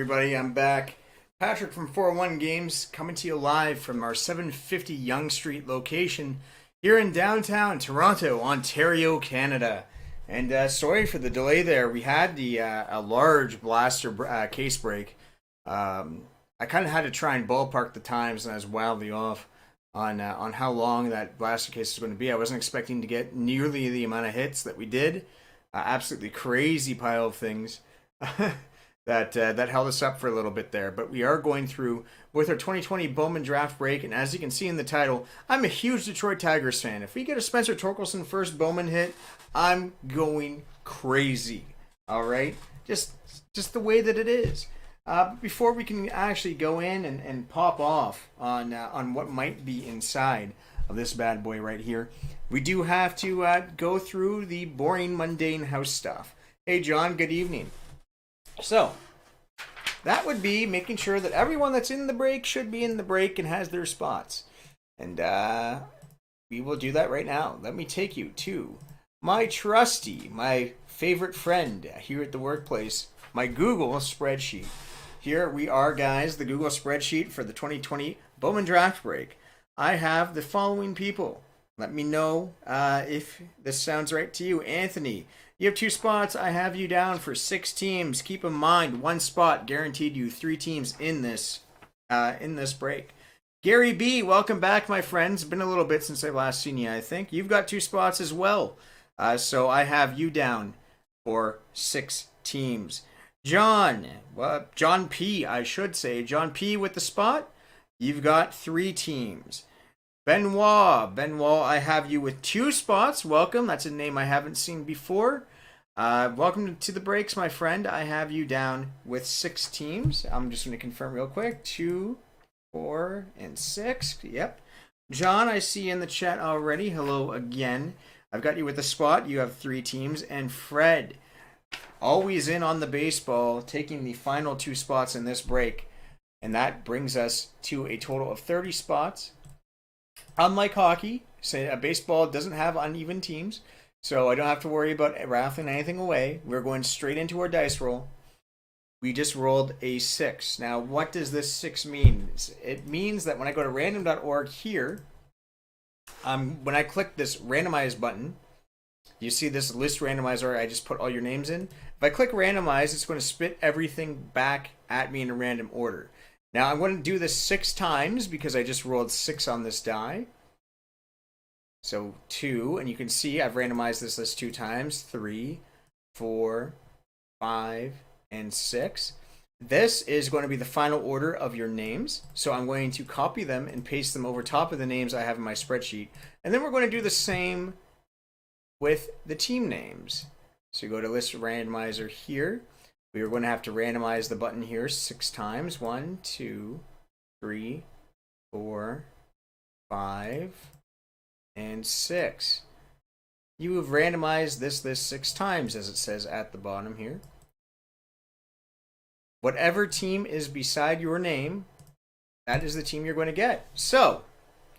everybody? I'm back. Patrick from 401 Games coming to you live from our 750 Yonge Street location here in downtown Toronto, Ontario, Canada. And sorry for the delay there. We had a large blaster case break. I kind of had to try and ballpark the times, and I was wildly off on how long that blaster case is going to be. I wasn't expecting to get nearly the amount of hits that we did. Absolutely crazy pile of things. that held us up for a little bit there. But we are going through with our 2020 Bowman draft break, and as you can see in the title, I'm a huge Detroit Tigers fan. If we get a Spencer Torkelson first Bowman hit, I'm going crazy. All right, just the way that it is. Before we can actually go in and pop off on what might be inside of this bad boy right here, we do have to go through the boring, mundane house stuff. Hey, John. Good evening. So, that would be making sure that everyone that's in the break should be in the break and has their spots. And we will do that right now. Let me take you to my trusty, my favorite friend here at the workplace, my Google spreadsheet. Here we are, guys, the Google spreadsheet for the 2020 Bowman draft break. I have the following people. Let me know if this sounds right to you. Anthony, you have 2 spots. I have you down for 6 teams. Keep in mind, 1 spot guaranteed you 3 teams in this break. Gary B, welcome back, my friends. It's been a little bit since I've last seen you, I think. You've got 2 spots as well. So I have you down for 6 teams. John P, I should say. John P with the spot. You've got 3 teams. Benoit, I have you with 2 spots. Welcome. That's a name I haven't seen before. Welcome to the breaks, my friend. I have you down with 6 teams. I'm just going to confirm real quick. 2, 4, and 6. Yep. John, I see you in the chat already. Hello again. I've got you with a spot. You have 3 teams. And Fred, always in on the baseball, taking the final 2 spots in this break. And that brings us to a total of 30 spots. Unlike hockey, baseball doesn't have uneven teams, so I don't have to worry about raffling anything away. We're going straight into our dice roll. We just rolled a 6. Now, what does this 6 mean? It means that when I go to random.org here, when I click this randomize button, you see this list randomizer. I just put all your names in. If I click randomize, it's going to spit everything back at me in a random order. Now, I'm going to do this 6 times because I just rolled 6 on this die. So 2, and you can see I've randomized this list 2 times. 3, 4, 5, and 6. This is going to be the final order of your names. So I'm going to copy them and paste them over top of the names I have in my spreadsheet. And then we're going to do the same with the team names. So you go to list randomizer here. We are going to have to randomize the button here 6 times. 1, 2, 3, 4, 5, and 6. You have randomized this list 6 times, as it says at the bottom here. Whatever team is beside your name, that is the team you're going to get. So,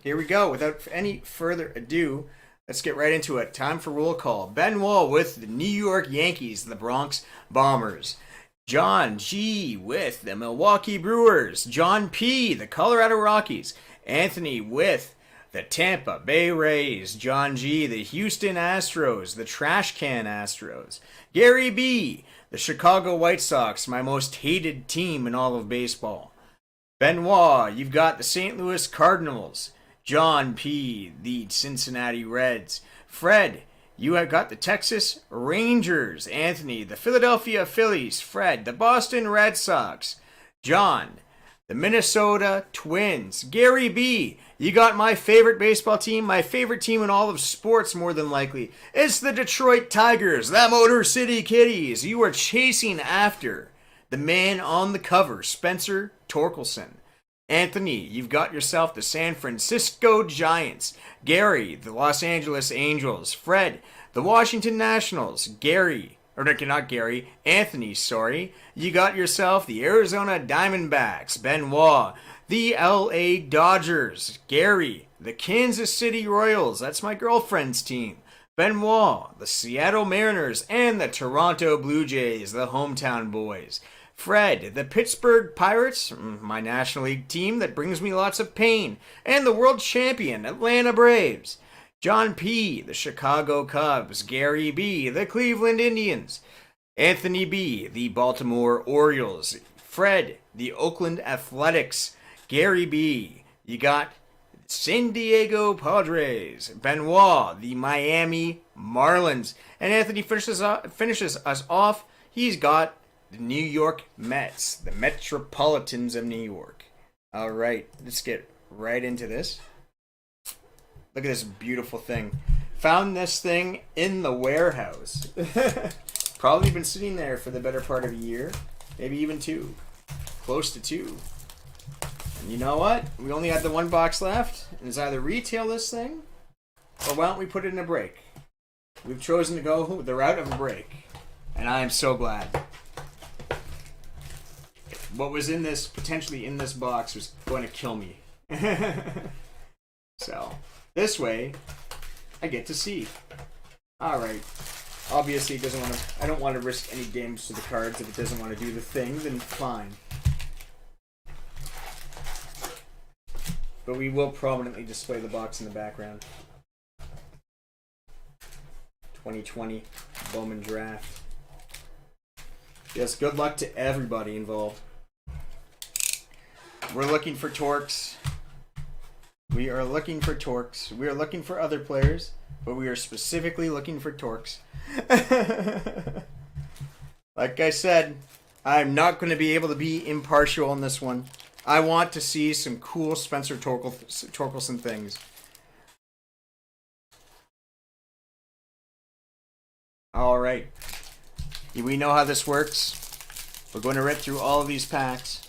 here we go. Without any further ado, let's get right into it. Time for roll call. Benoit with the New York Yankees, the Bronx Bombers. John G with the Milwaukee Brewers. John P, the Colorado Rockies. Anthony with the Tampa Bay Rays. John G, the Houston Astros, the Trash Can Astros. Gary B, the Chicago White Sox, my most hated team in all of baseball. Benoit, you've got the St. Louis Cardinals. John P, the Cincinnati Reds. Fred, you have got the Texas Rangers. Anthony, the Philadelphia Phillies. Fred, the Boston Red Sox. John, the Minnesota Twins. Gary B, you got my favorite baseball team, my favorite team in all of sports more than likely. It's the Detroit Tigers, the Motor City Kitties. You are chasing after the man on the cover, Spencer Torkelson. Anthony, you've got yourself the San Francisco Giants. Gary, the Los Angeles Angels. Fred, the Washington Nationals. Anthony, sorry. You got yourself the Arizona Diamondbacks. Benoit, the LA Dodgers. Gary, the Kansas City Royals. That's my girlfriend's team. Benoit, the Seattle Mariners. And the Toronto Blue Jays, the hometown boys. Fred, the Pittsburgh Pirates, my National League team that brings me lots of pain, and the world champion Atlanta Braves. John P., the Chicago Cubs. Gary B., the Cleveland Indians. Anthony B., the Baltimore Orioles. Fred, the Oakland Athletics. Gary B., you got San Diego Padres. Benoit, the Miami Marlins. And Anthony finishes us off. He's got the New York Mets, the Metropolitans of New York. All right, let's get right into this. Look at this beautiful thing. Found this thing in the warehouse. Probably been sitting there for the better part of a year. Maybe even 2. Close to 2. And you know what? We only had the 1 box left. And it's either retail this thing, or why don't we put it in a break? We've chosen to go the route of a break. And I am so glad. What was potentially in this box was going to kill me. So, this way, I get to see. Alright. Obviously, I don't want to risk any damage to the cards. If it doesn't want to do the thing, then fine. But we will prominently display the box in the background. 2020 Bowman Draft. Yes, good luck to everybody involved. We're looking for Torks. We are looking for Torks. We are looking for other players, but we are specifically looking for Torks. Like I said, I'm not going to be able to be impartial on this one. I want to see some cool Spencer Torkelson things. Alright. We know how this works. We're going to rip through all of these packs.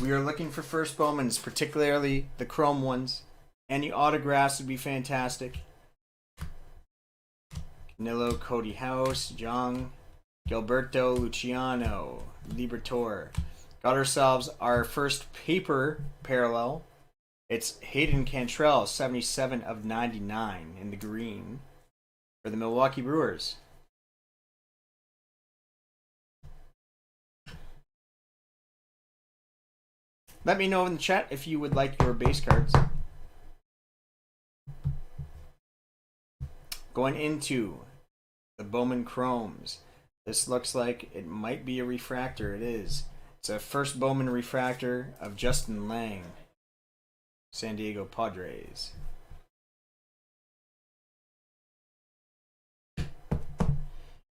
We are looking for first Bowmans, particularly the chrome ones. Any autographs would be fantastic. Canelo, Cody House, Jung, Gilberto, Luciano, Liberatore. Got ourselves our first paper parallel. It's Hayden Cantrell, 77 of 99 in the green for the Milwaukee Brewers. Let me know in the chat if you would like your base cards. Going into the Bowman Chromes. This looks like it might be a refractor. It is. It's a first Bowman refractor of Justin Lang. San Diego Padres.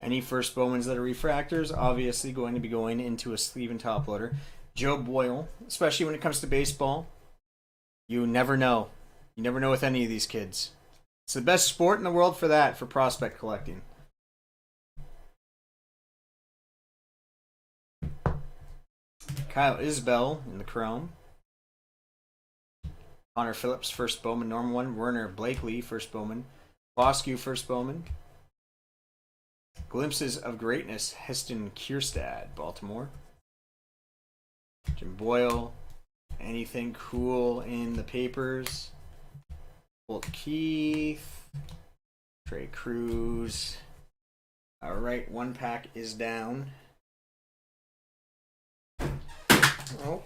Any first Bowmans that are refractors, obviously going to be going into a sleeve and top loader. Joe Boyle, especially when it comes to baseball. You never know. You never know with any of these kids. It's the best sport in the world for that, for prospect collecting. Kyle Isbell in the chrome. Connor Phillips, first Bowman, normal one. Werner Blakely, first Bowman. Boscu, first Bowman. Glimpses of Greatness, Heston Kierstad, Baltimore. Jim Boyle. Anything cool in the papers? Holt Keith. Trey Cruz. Alright, 1 pack is down. Oh.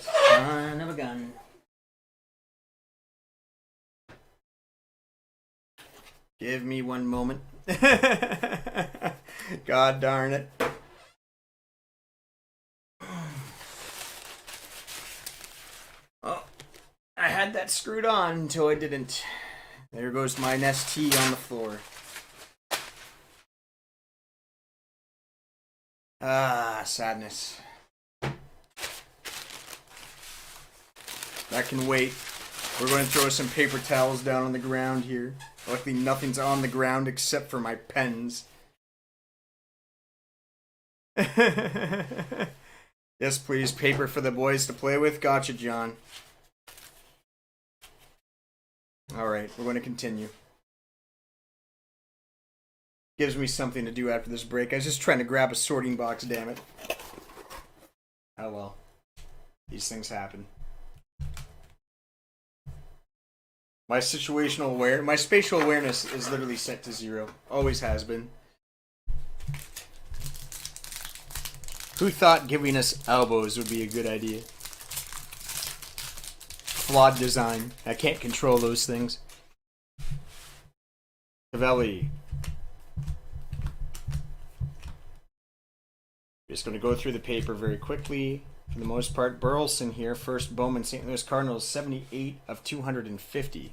Son of a gun. Give me 1 moment. God darn it. Oh, I had that screwed on until I didn't. There goes my ST on the floor. Ah, sadness. That can wait. We're going to throw some paper towels down on the ground here. Luckily, nothing's on the ground except for my pens. Yes, please. Paper for the boys to play with. Gotcha, John. Alright, we're going to continue. Gives me something to do after this break. I was just trying to grab a sorting box, damn it. Oh well. These things happen. My spatial awareness is literally set to 0. Always has been. Who thought giving us elbows would be a good idea? Flawed design. I can't control those things. Cavelli. Just going to go through the paper very quickly. For the most part, Burleson here, first Bowman, St. Louis Cardinals, 78 of 250.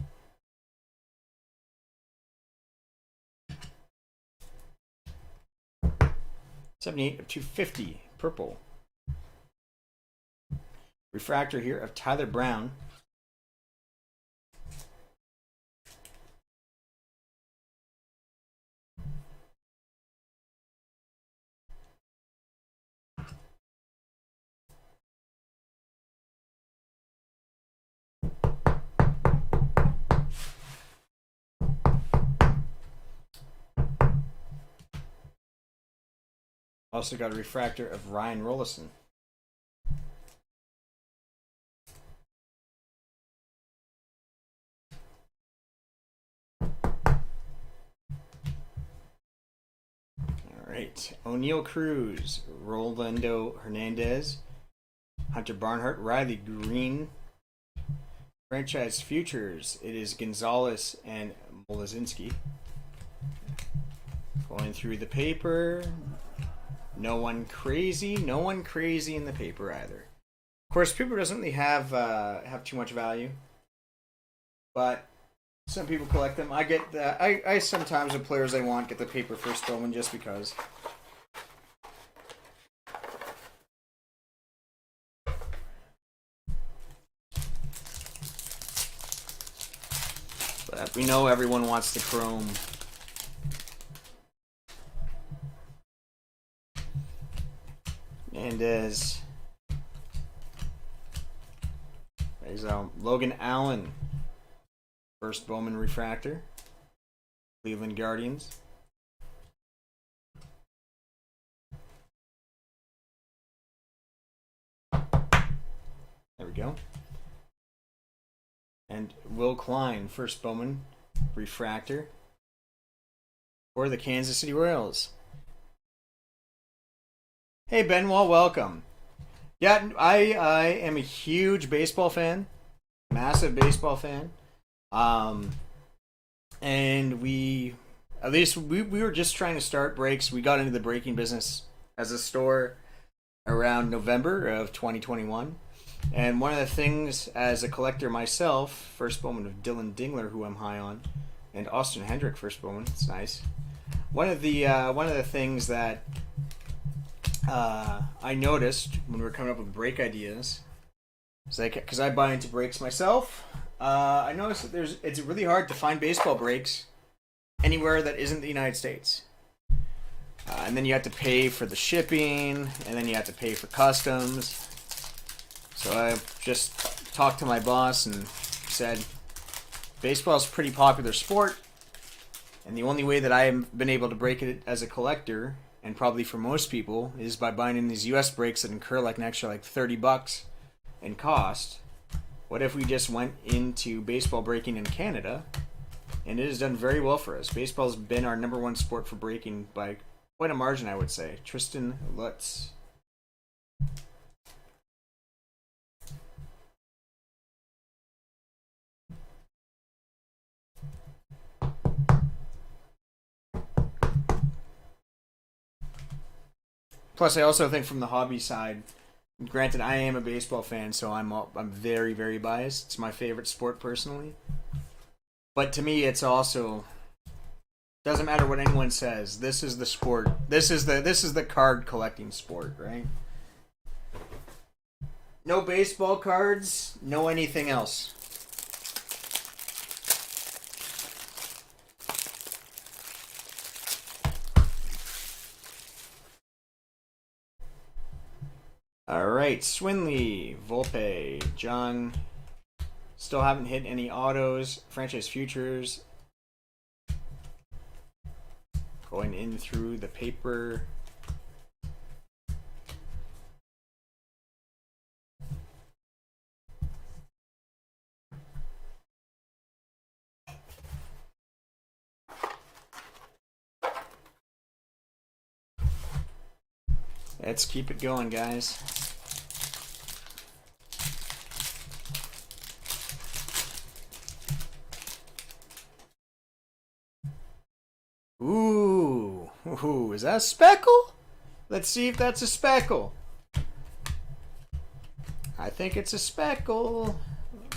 $78 of 250, purple. Refractor here of Tyler Brown. Also got a refractor of Ryan Rollison. Alright, O'Neill Cruz, Rolando Hernandez, Hunter Barnhart, Riley Green. Franchise futures, it is Gonzalez and Molizinski. Going through the paper. No one crazy in the paper either. Of course, paper doesn't really have too much value, but some people collect them. I get that. I sometimes, the players I want, get the paper first Bowman just because. But we know everyone wants the chrome. And as Logan Allen, first Bowman refractor, Cleveland Guardians. There we go. And Will Klein, first Bowman refractor for the Kansas City Royals. Hey Benoit, welcome. Yeah, I am a huge baseball fan, massive baseball fan. And we were just trying to start breaks. We got into the breaking business as a store around November of 2021. And one of the things, as a collector myself, first Bowman of Dylan Dingler, who I'm high on, and Austin Hendrick, first Bowman. It's nice. One of the things that I noticed when we were coming up with break ideas, is like, because I buy into breaks myself, I noticed that it's really hard to find baseball breaks anywhere that isn't the United States. And then you have to pay for the shipping, and then you have to pay for customs. So I just talked to my boss and said, baseball is a pretty popular sport, and the only way that I've been able to break it as a collector, and probably for most people, is by buying in these US breaks that incur like an extra like $30 in cost. What if we just went into baseball breaking in Canada? And it has done very well for us. Baseball's been our #1 sport for breaking by quite a margin, I would say. Tristan Lutz. Plus, I also think from the hobby side, granted, I am a baseball fan, so I'm very, very biased. It's my favorite sport personally. But to me, it's also, doesn't matter what anyone says. This is the sport. This is the card collecting sport, right? No baseball cards, no anything else. All right, Swinley, Volpe, John. Still haven't hit any autos. Franchise futures. Going in through the paper. Let's keep it going, guys. Ooh, is that a speckle? Let's see if that's a speckle. I think it's a speckle.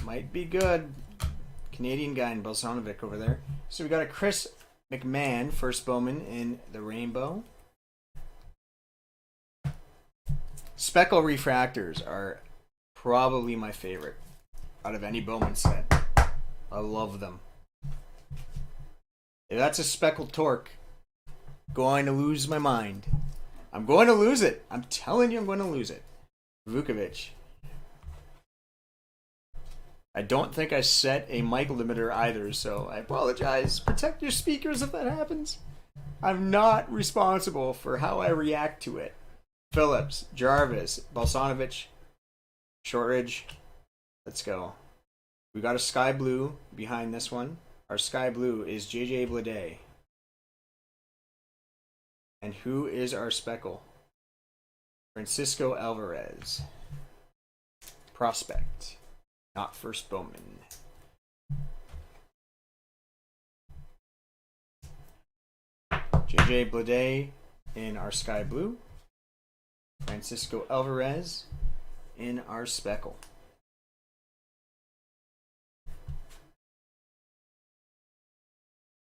Might be good. Canadian guy in Bolsanovic over there. So we got a Chris McMahon, first Bowman in the rainbow. Speckle refractors are probably my favorite out of any Bowman set. I love them. If that's a speckled torque, going to lose my mind. I'm going to lose it. I'm telling you, I'm going to lose it. Vukovic. I don't think I set a mic limiter either, so I apologize. Protect your speakers if that happens. I'm not responsible for how I react to it. Phillips, Jarvis, Balsanovic, Shortridge. Let's go. We got a sky blue behind this one. Our sky blue is JJ Bleday. And who is our speckle? Francisco Alvarez. Prospect. Not first Bowman. JJ Bleday in our sky blue. Francisco Alvarez in our speckle.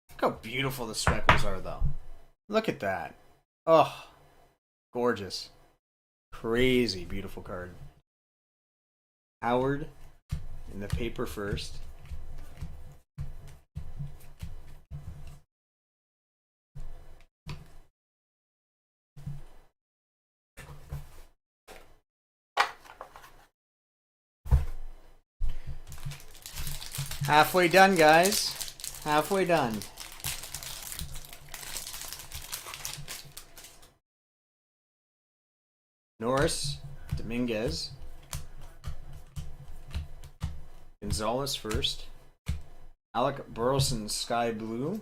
Look how beautiful the speckles are, though. Look at that. Oh, gorgeous. Crazy beautiful card. Howard in the paper first. Halfway done, guys. Halfway done. Norris, Dominguez. Gonzalez first. Alec Burleson, sky blue.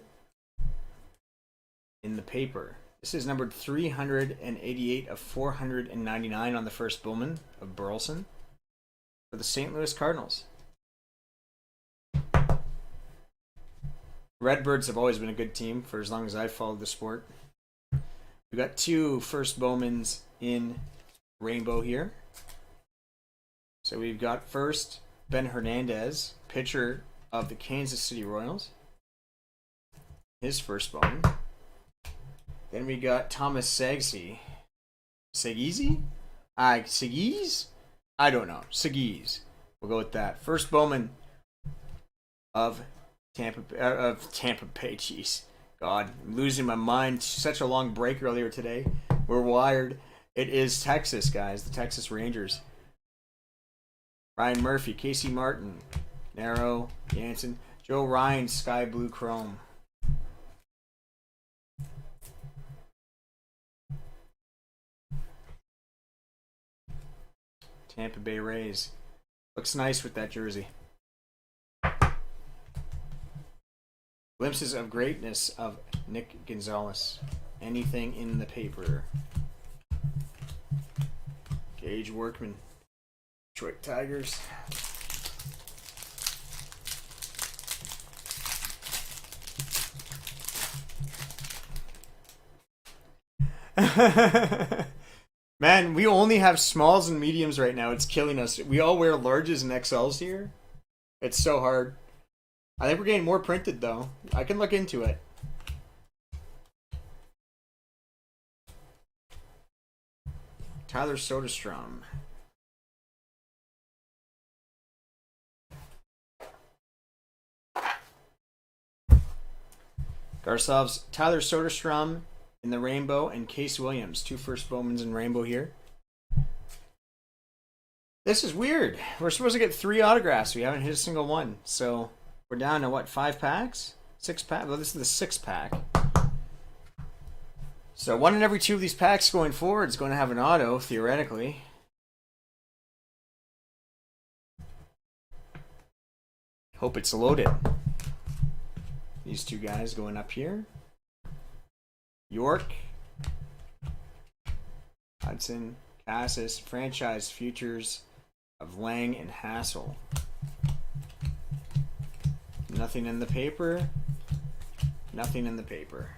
In the paper. This is numbered 388 of 499 on the first Bowman of Burleson for the St. Louis Cardinals. Redbirds have always been a good team for as long as I've followed the sport. We got two first Bowmans in rainbow here. So we've got first Ben Hernandez, pitcher of the Kansas City Royals. His first Bowman. Then we got Thomas Segies. Segies? Segies? I don't know. Segies. We'll go with that. First Bowman of Tampa Bay. Jeez. God, I'm losing my mind. Such a long break earlier today. We're wired. It is Texas, guys. The Texas Rangers. Ryan Murphy, Casey Martin, Narrow, Jansen, Joe Ryan, sky blue chrome. Tampa Bay Rays. Looks nice with that jersey. Glimpses of greatness of Nick Gonzalez. Anything in the paper. Gage Workman. Detroit Tigers. Man, we only have smalls and mediums right now. It's killing us. We all wear larges and XLs here. It's so hard. I think we're getting more printed, though. I can look into it. Tyler Soderstrom. Garsov's Tyler Soderstrom in the rainbow and Case Williams. Two first Bowmans in rainbow here. This is weird. We're supposed to get 3 autographs. We haven't hit a single one. So we're down to what, 5 packs? 6 packs? Well, this is the 6th pack. So 1 in every 2 of these packs going forward is going to have an auto, theoretically. Hope it's loaded. These 2 guys going up here. York. I'd Robinson, Cassis, franchise futures of Lang and Hassel. Nothing in the paper. Nothing in the paper.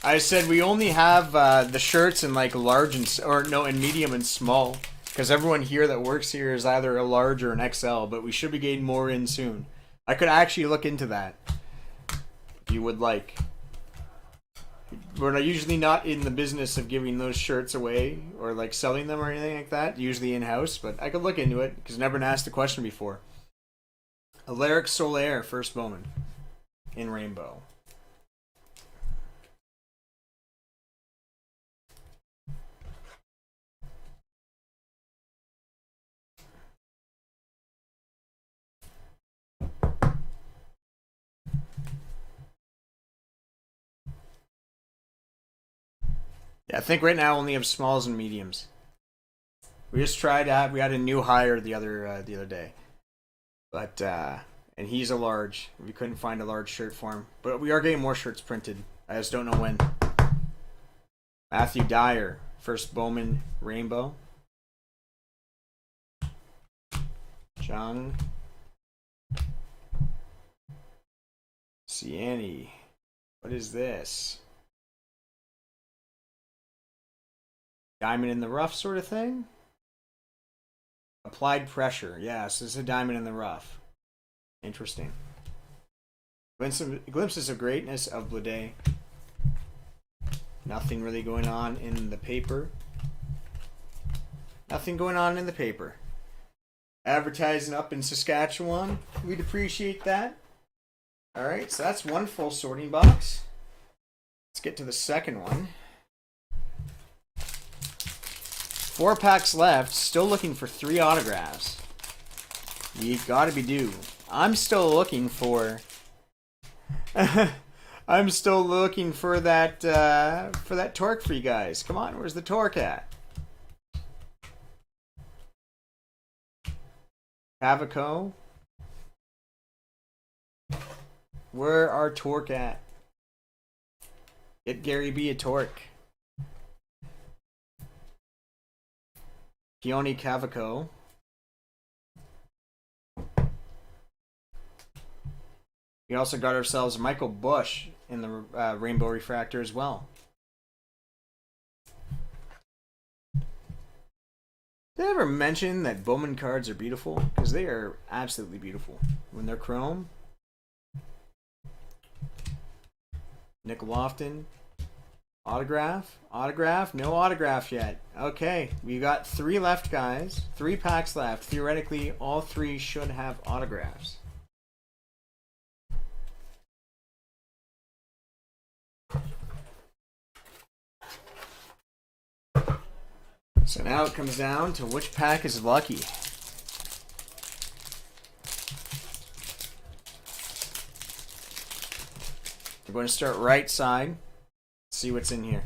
I said we only have the shirts in like large and in medium and small, because everyone here that works here is either a large or an XL, but we should be getting more in soon. I could actually look into that if you would like. We're usually not in the business of giving those shirts away or like selling them or anything like that, usually in-house, but I could look into it because I've never been asked the question before. Alaric Soler, first Bowman in rainbow. Yeah, I think right now I only have smalls and mediums. We just tried to have, we had a new hire the other day, but and he's a large. We couldn't find a large shirt for him, but we are getting more shirts printed. I just don't know when. Matthew Dyer, first Bowman rainbow. Jung Ciani. What is this? Diamond in the rough sort of thing? Applied pressure. Yes, this is a diamond in the rough. Interesting. Glimpses of greatness of Blade. Nothing really going on in the paper. Nothing going on in the paper. Advertising up in Saskatchewan. We'd appreciate that. Alright, so that's one full sorting box. Let's get to the second one. 4 packs left. Still looking for 3 autographs. You gotta be due. I'm still looking for... I'm still looking for that TORK for you guys. Come on, where's the TORK at? Cavaco. Where are TORK at? Get Gary B a TORK. Keone Cavaco. We also got ourselves Michael Bush in the Rainbow Refractor as well. Did I ever mention that Bowman cards are beautiful? Because they are absolutely beautiful. When they're chrome. Nick Lofton. Autograph? Autograph? No autograph yet. Okay, we got 3 left, guys. 3 packs left. Theoretically, all 3 should have autographs. So now it comes down to which pack is lucky. We're going to start right side. See what's in here.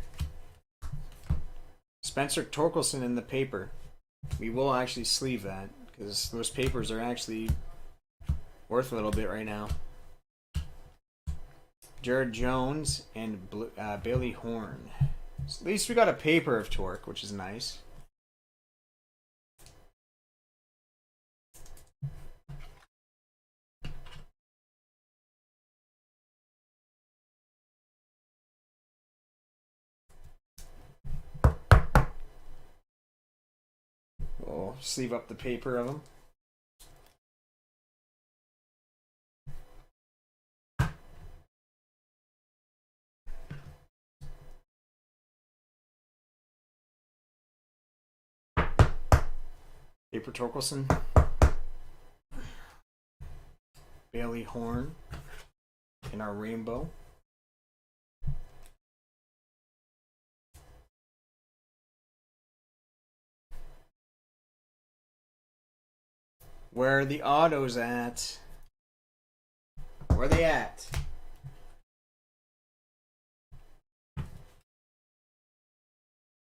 Spencer Torkelson in the paper. We will actually sleeve that because those papers are actually worth a little bit right now. Jared Jones and Bailey Horn. So at least we got a paper of TORK, which is nice. We'll sleeve up the paper of them. Paper Torkelson. Bailey Horn in our rainbow. Where are the autos at? Where are they at?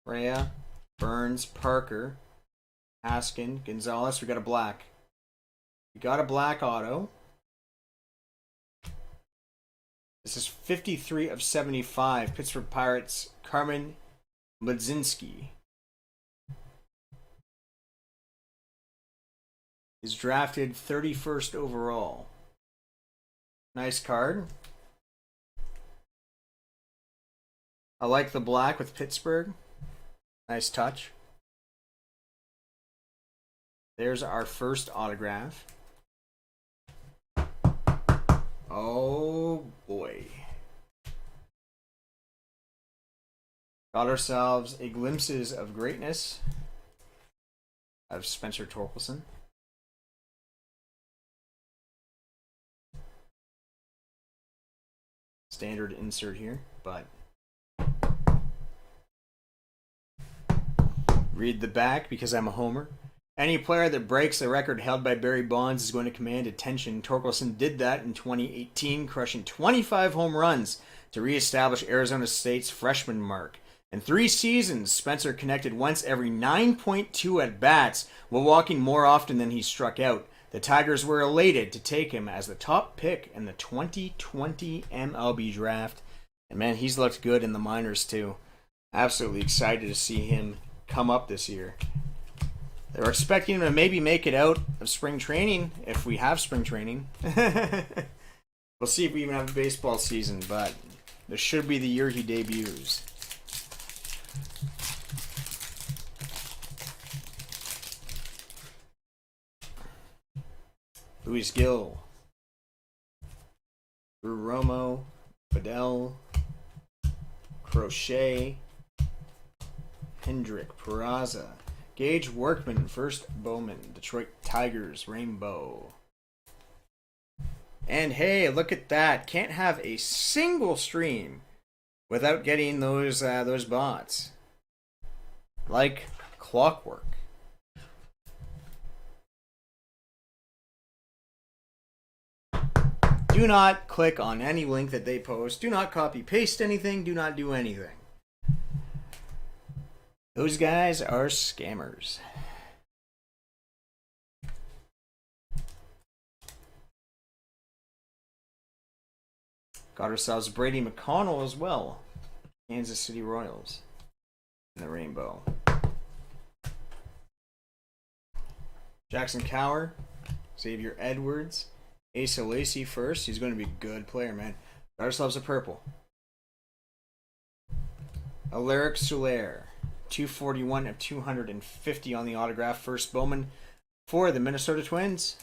Rhea, Burns, Parker, Haskin, Gonzalez. We got a black. We got a black auto. This is 53 of 75. Pittsburgh Pirates, Carmen Mlodzinski. Is drafted 31st overall. Nice card. I like the black with Pittsburgh. Nice touch. There's our first autograph. Oh boy. Got ourselves a glimpses of greatness of Spencer Torkelson. Standard insert here, but read the back because I'm a homer. Any player that breaks the record held by Barry Bonds is going to command attention. Torkelson did that in 2018, crushing 25 home runs to reestablish Arizona State's freshman mark. In 3 seasons, Spencer connected once every 9.2 at-bats, while walking more often than he struck out. The Tigers were elated to take him as the top pick in the 2020 MLB draft. And man, he's looked good in the minors too. Absolutely excited to see him come up this year. They're expecting him to maybe make it out of spring training, if we have spring training. We'll see if we even have a baseball season, but this should be the year he debuts. Luis Gil, Drew Romo, Fidel, Crochet, Hendrick, Peraza, Gage Workman, first Bowman, Detroit Tigers, Rainbow. And hey, look at that. Can't have a single stream without getting those bots. Like clockwork. Do not click on any link that they post. Do not copy paste anything. Do not do anything. Those guys are scammers. Got ourselves Brady McConnell as well. Kansas City Royals in the rainbow. Jackson Cower, Xavier Edwards, Asa Lacy first. He's going to be a good player, man. Got ourselves a purple. Alaric Soler, 241 of 250 on the autograph. First Bowman for the Minnesota Twins.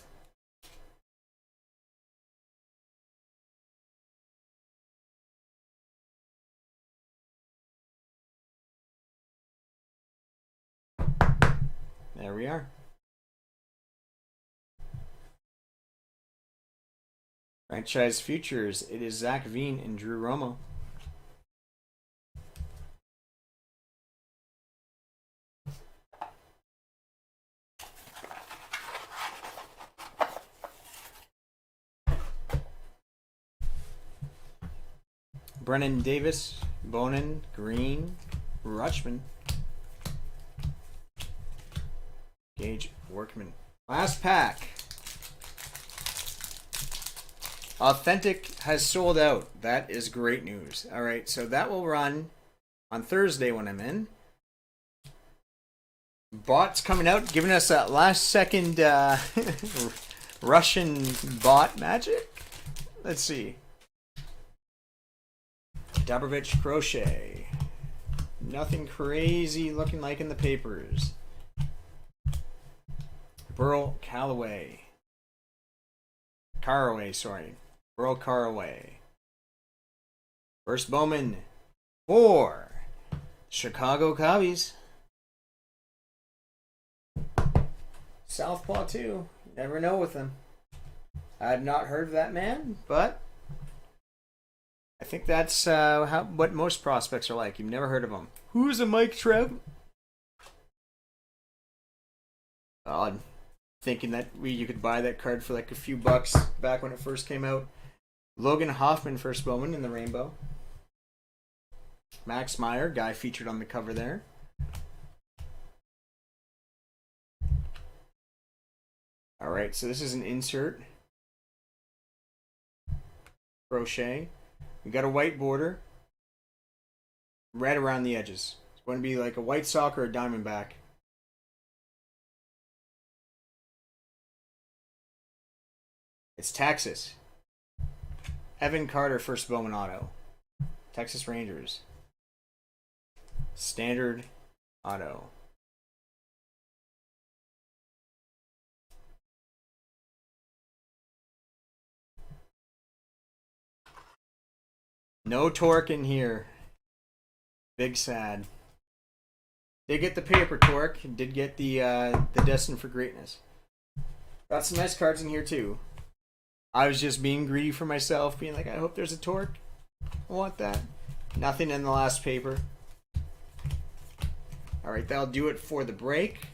There we are. Franchise Futures. It is Zach Veen and Drew Romo. Brennan Davis, Bowman, Green, Rutschman, Gage Workman. Last pack. Authentic has sold out. That is great news. All right, so that will run on Thursday when I'm in. Bots coming out, giving us that last second Russian bot magic. Let's see. Dobrovich Crochet. Nothing crazy looking like in the papers. Burl Caraway. Burl Caraway. First Bowman for Chicago Cubbies. Southpaw too. You never know with them. I had not heard of that man, but I think that's what most prospects are like. You've never heard of them. Who's a Mike Trout? Odd. Thinking that you could buy that card for like a few bucks back when it first came out. Logan Hoffman, first Bowman in the rainbow. Max Meyer, guy featured on the cover there. All right, so this is an insert crochet. We got a white border, red around the edges. It's going to be like a white sock or a diamondback. It's Texas. Evan Carter, first Bowman auto. Texas Rangers. Standard auto. No torque in here. Big sad. Did get the paper torque. Did get the Destined for Greatness. Got some nice cards in here too. I was just being greedy for myself, being like, I hope there's a torque. I want that. Nothing in the last paper. Alright, that'll do it for the break.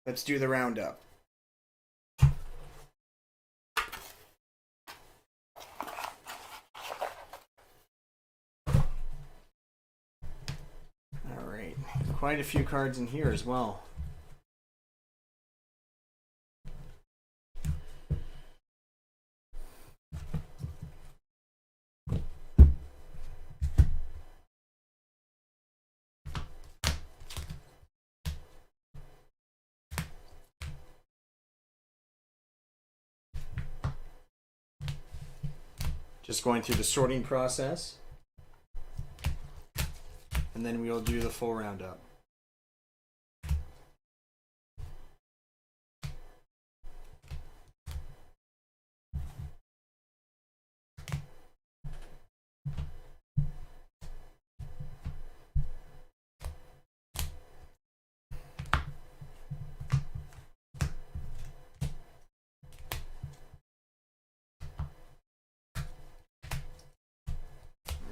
Let's do the roundup. Alright, quite a few cards in here as well. Just going through the sorting process. And then we'll do the full roundup.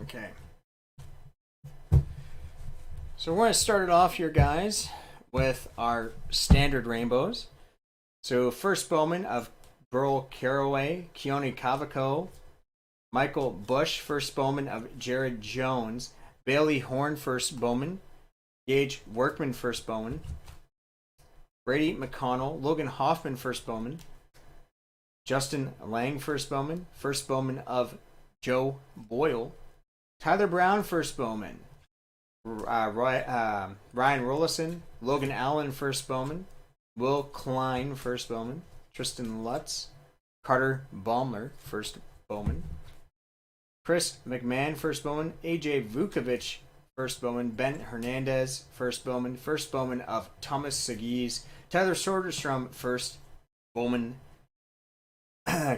Okay. So we're going to start it off here, guys, with our standard rainbows. So first Bowman of Burl Caraway, Keone Cavaco, Michael Bush, first Bowman of Jared Jones, Bailey Horn, first Bowman, Gage Workman, first Bowman, Brady McConnell, Logan Hoffman, first Bowman, Justin Lang, first Bowman of Joe Boyle, Tyler Brown, first Bowman, Ryan Rollison, Logan Allen, first Bowman, Will Klein, first Bowman, Tristan Lutz, Carter Baumler, first Bowman, Chris McMahon, first Bowman, AJ Vukovic, first Bowman, Ben Hernandez, first Bowman of Thomas Segues, Tyler Soderstrom, first Bowman,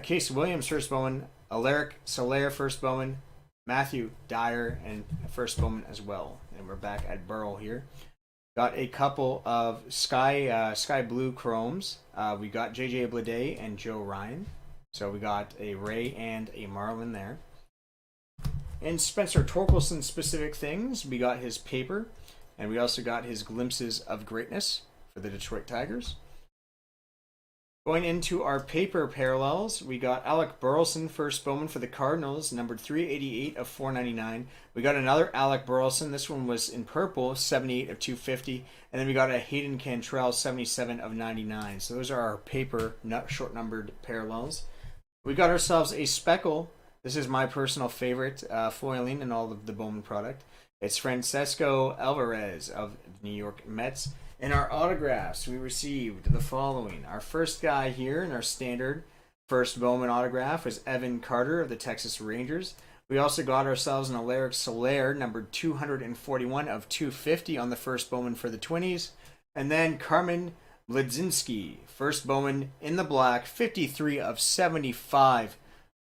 Case Williams, first Bowman, Alaric Soler, first Bowman, Matthew Dyer, and first Bowman as well. And we're back at Burl here. Got a couple of sky blue chromes. We got JJ Bleday and Joe Ryan. So we got a Ray and a Marlin there. And Spencer Torkelson specific things. We got his paper, and we also got his glimpses of greatness for the Detroit Tigers. Going into our paper parallels, we got Alec Burleson, first Bowman for the Cardinals, numbered 388 of 499. We got another Alec Burleson. This one was in purple, 78 of 250. And then we got a Hayden Cantrell, 77 of 99. So those are our paper short numbered parallels. We got ourselves a speckle. This is my personal favorite foiling in all of the Bowman product. It's Francesco Alvarez of the New York Mets. In our autographs, we received the following. Our first guy here in our standard first Bowman autograph was Evan Carter of the Texas Rangers. We also got ourselves an Alaric Soler, numbered 241 of 250 on the first Bowman for the Twinnies. And then Carmen Bledzinski, first Bowman in the black, 53 of 75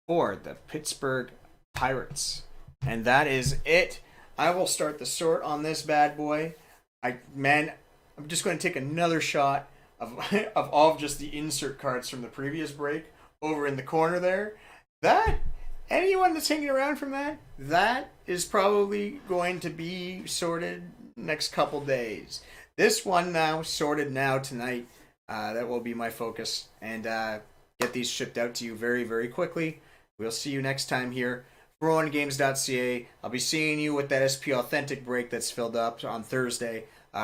for the Pittsburgh Pirates. And that is it. I will start the sort on this bad boy. I'm just going to take another shot of all of just the insert cards from the previous break over in the corner there. Anyone that's hanging around from that is probably going to be sorted next couple days. This one now, sorted now tonight. That will be my focus, and get these shipped out to you very, very quickly. We'll see you next time here. ForOneGames.ca. I'll be seeing you with that SP Authentic break that's filled up on Thursday.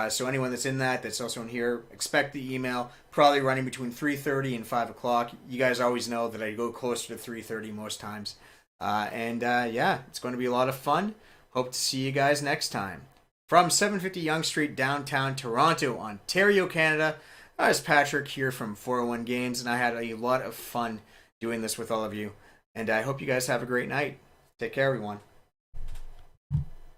So anyone that's in that's also in here, expect the email. Probably running between 3:30 and 5 o'clock. You guys always know that I go closer to 3:30 most times. Yeah, it's going to be a lot of fun. Hope to see you guys next time. From 750 Yonge Street, downtown Toronto, Ontario, Canada, it's Patrick here from 401 Games, and I had a lot of fun doing this with all of you. And I hope you guys have a great night. Take care, everyone.